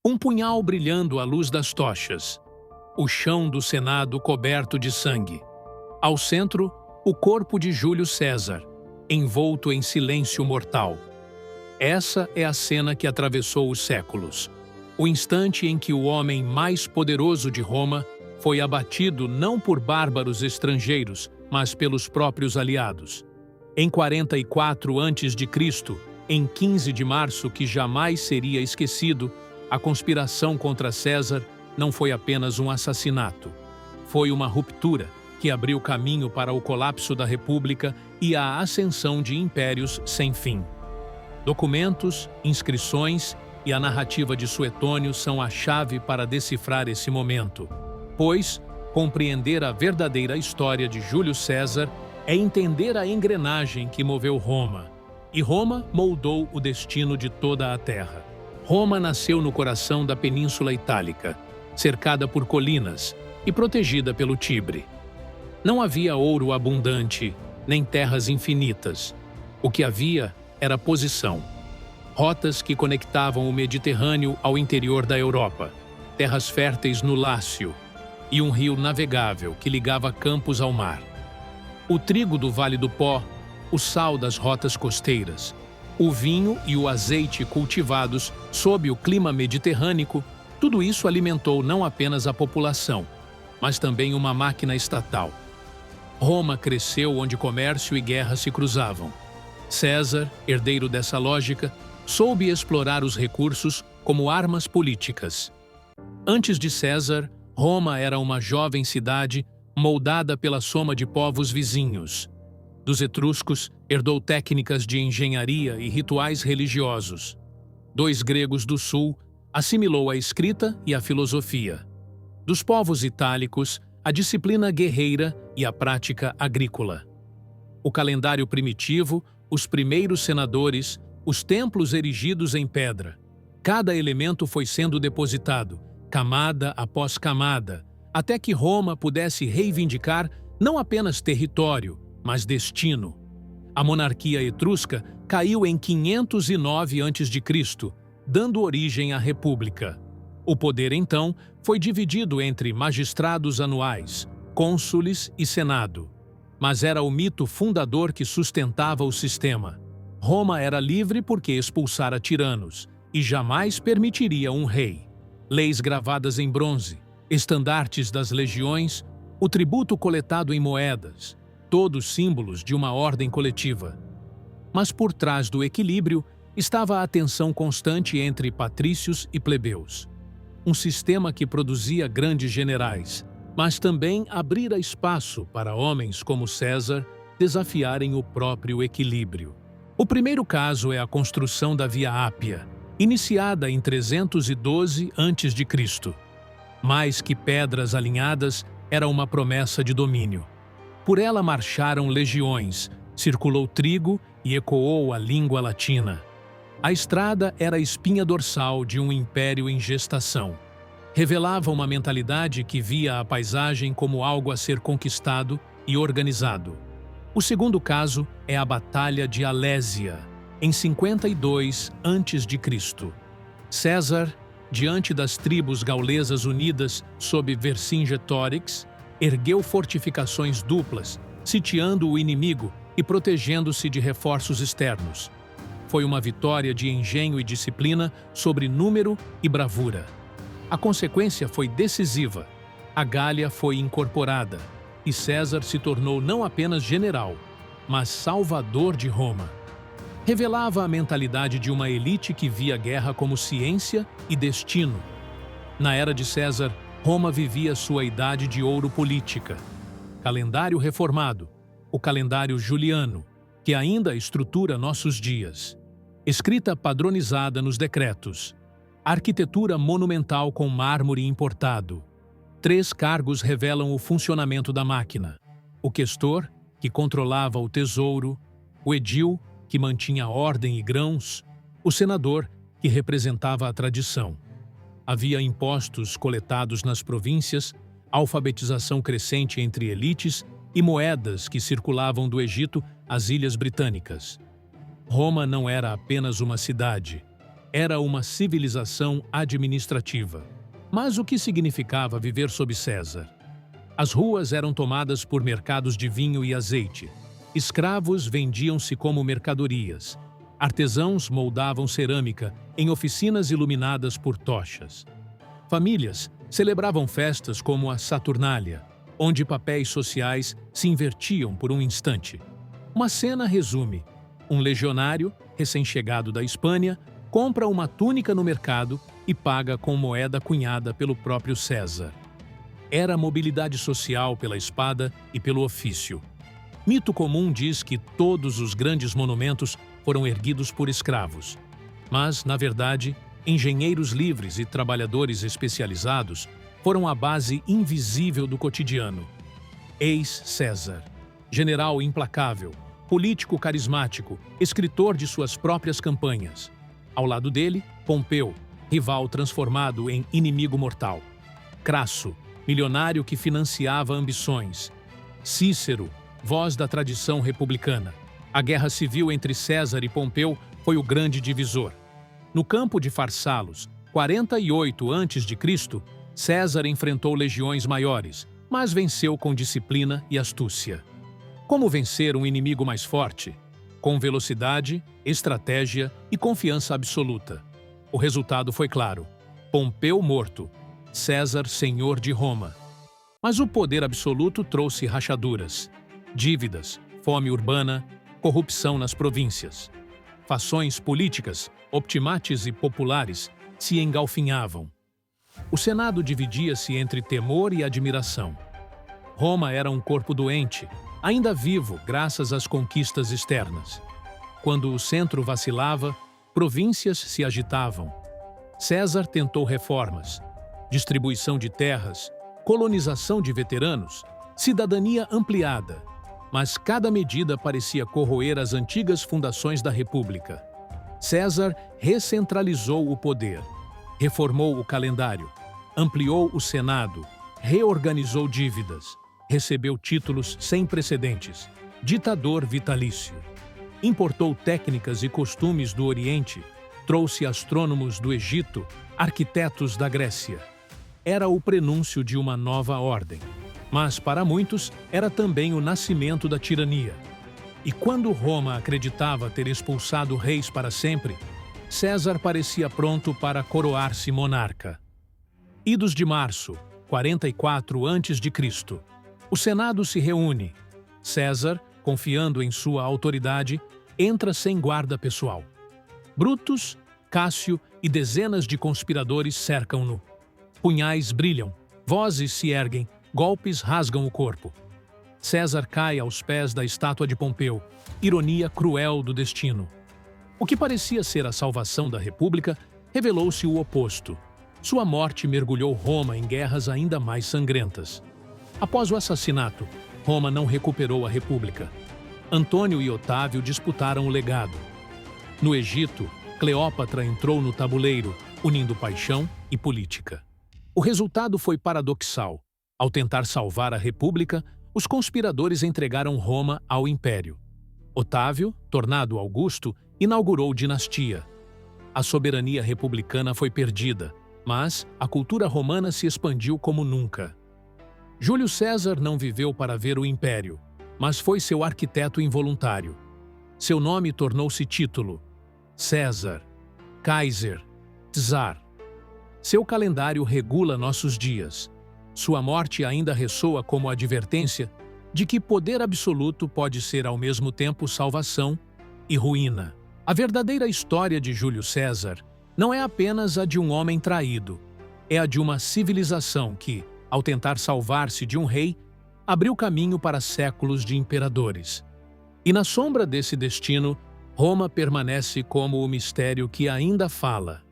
Um punhal brilhando à luz das tochas. O chão do Senado coberto de sangue. Ao centro, o corpo de Júlio César, envolto em silêncio mortal. Essa é a cena que atravessou os séculos. O instante em que o homem mais poderoso de Roma foi abatido não por bárbaros estrangeiros, mas pelos próprios aliados. Em 44 a.C., em 15 de março, que jamais seria esquecido, a conspiração contra César não foi apenas um assassinato. Foi uma ruptura que abriu caminho para o colapso da República e a ascensão de impérios sem fim. Documentos, inscrições e a narrativa de Suetônio são a chave para decifrar esse momento, pois compreender a verdadeira história de Júlio César é entender a engrenagem que moveu Roma. E Roma moldou o destino de toda a terra. Roma nasceu no coração da Península Itálica, cercada por colinas e protegida pelo Tibre. Não havia ouro abundante, nem terras infinitas. O que havia era posição. Rotas que conectavam o Mediterrâneo ao interior da Europa, terras férteis no Lácio e um rio navegável que ligava campos ao mar. O trigo do Vale do Pó, o sal das rotas costeiras, o vinho e o azeite cultivados sob o clima mediterrâneo, tudo isso alimentou não apenas a população, mas também uma máquina estatal. Roma cresceu onde comércio e guerra se cruzavam. César, herdeiro dessa lógica, soube explorar os recursos como armas políticas. Antes de César, Roma era uma jovem cidade moldada pela soma de povos vizinhos. Dos etruscos, herdou técnicas de engenharia e rituais religiosos. Dos gregos do sul, assimilou a escrita e a filosofia. Dos povos itálicos, a disciplina guerreira e a prática agrícola. O calendário primitivo, os primeiros senadores, os templos erigidos em pedra. Cada elemento foi sendo depositado, camada após camada, até que Roma pudesse reivindicar não apenas território, mas destino. A monarquia etrusca caiu em 509 a.C., dando origem à República. O poder, então, foi dividido entre magistrados anuais, cônsules e senado. Mas era o mito fundador que sustentava o sistema. Roma era livre porque expulsara tiranos e jamais permitiria um rei. Leis gravadas em bronze, estandartes das legiões, o tributo coletado em moedas, todos símbolos de uma ordem coletiva. Mas por trás do equilíbrio estava a tensão constante entre patrícios e plebeus. Um sistema que produzia grandes generais, mas também abrira espaço para homens como César desafiarem o próprio equilíbrio. O primeiro caso é a construção da Via Ápia, iniciada em 312 a.C. Mais que pedras alinhadas, era uma promessa de domínio. Por ela marcharam legiões, circulou trigo e ecoou a língua latina. A estrada era a espinha dorsal de um império em gestação. Revelava uma mentalidade que via a paisagem como algo a ser conquistado e organizado. O segundo caso é a Batalha de Alésia, em 52 a.C. César, diante das tribos gaulesas unidas sob Vercingetorix, ergueu fortificações duplas, sitiando o inimigo e protegendo-se de reforços externos. Foi uma vitória de engenho e disciplina sobre número e bravura. A consequência foi decisiva. A Gália foi incorporada e César se tornou não apenas general, mas salvador de Roma. Revelava a mentalidade de uma elite que via a guerra como ciência e destino. Na era de César, Roma vivia sua idade de ouro política. Calendário reformado, o calendário juliano, que ainda estrutura nossos dias. Escrita padronizada nos decretos. Arquitetura monumental com mármore importado. 3 cargos revelam o funcionamento da máquina. O questor, que controlava o tesouro, o edil, que mantinha ordem e grãos, o senador, que representava a tradição. Havia impostos coletados nas províncias, alfabetização crescente entre elites e moedas que circulavam do Egito às Ilhas Britânicas. Roma não era apenas uma cidade, Era uma civilização administrativa. Mas o que significava viver sob César? As ruas eram tomadas por mercados de vinho e azeite. Escravos vendiam-se como mercadorias. Artesãos moldavam cerâmica em oficinas iluminadas por tochas. Famílias celebravam festas como a Saturnália, onde papéis sociais se invertiam por um instante. Uma cena resume: um legionário, recém-chegado da Espanha, compra uma túnica no mercado e paga com moeda cunhada pelo próprio César. Era a mobilidade social pela espada e pelo ofício. Mito comum diz que todos os grandes monumentos foram erguidos por escravos. Mas, na verdade, engenheiros livres e trabalhadores especializados foram a base invisível do cotidiano. Eis César, general implacável, político carismático, escritor de suas próprias campanhas. Ao lado dele, Pompeu, rival transformado em inimigo mortal. Crasso, milionário que financiava ambições. Cícero, voz da tradição republicana. A guerra civil entre César e Pompeu foi o grande divisor. No campo de Farsalos, 48 a.C., César enfrentou legiões maiores, mas venceu com disciplina e astúcia. Como vencer um inimigo mais forte? Com velocidade, estratégia e confiança absoluta. O resultado foi claro: Pompeu morto, César senhor de Roma. Mas o poder absoluto trouxe rachaduras, dívidas, fome urbana, corrupção nas províncias. Fações políticas, optimates e populares, se engalfinhavam. O Senado dividia-se entre temor e admiração. Roma era um corpo doente, ainda vivo graças às conquistas externas. Quando o centro vacilava, províncias se agitavam. César tentou reformas, distribuição de terras, colonização de veteranos, cidadania ampliada, mas cada medida parecia corroer as antigas fundações da República. César recentralizou o poder, reformou o calendário, ampliou o Senado, reorganizou dívidas, recebeu títulos sem precedentes, ditador vitalício. Importou técnicas e costumes do Oriente, trouxe astrônomos do Egito, arquitetos da Grécia. Era o prenúncio de uma nova ordem. Mas, para muitos, era também o nascimento da tirania. E quando Roma acreditava ter expulsado reis para sempre, César parecia pronto para coroar-se monarca. Idos de março, 44 a.C. O Senado se reúne. César, confiando em sua autoridade, entra sem guarda pessoal. Brutus, Cássio e dezenas de conspiradores cercam-no. Punhais brilham, vozes se erguem, golpes rasgam o corpo. César cai aos pés da estátua de Pompeu, ironia cruel do destino. O que parecia ser a salvação da República revelou-se o oposto. Sua morte mergulhou Roma em guerras ainda mais sangrentas. Após o assassinato, Roma não recuperou a República. Antônio e Otávio disputaram o legado. No Egito, Cleópatra entrou no tabuleiro, unindo paixão e política. O resultado foi paradoxal. Ao tentar salvar a República, os conspiradores entregaram Roma ao Império. Otávio, tornado Augusto, inaugurou dinastia. A soberania republicana foi perdida, mas a cultura romana se expandiu como nunca. Júlio César não viveu para ver o império, mas foi seu arquiteto involuntário. Seu nome tornou-se título: César, Kaiser, Czar. Seu calendário regula nossos dias. Sua morte ainda ressoa como advertência de que poder absoluto pode ser ao mesmo tempo salvação e ruína. A verdadeira história de Júlio César não é apenas a de um homem traído, é a de uma civilização que, ao tentar salvar-se de um rei, abriu caminho para séculos de imperadores. E na sombra desse destino, Roma permanece como o mistério que ainda fala.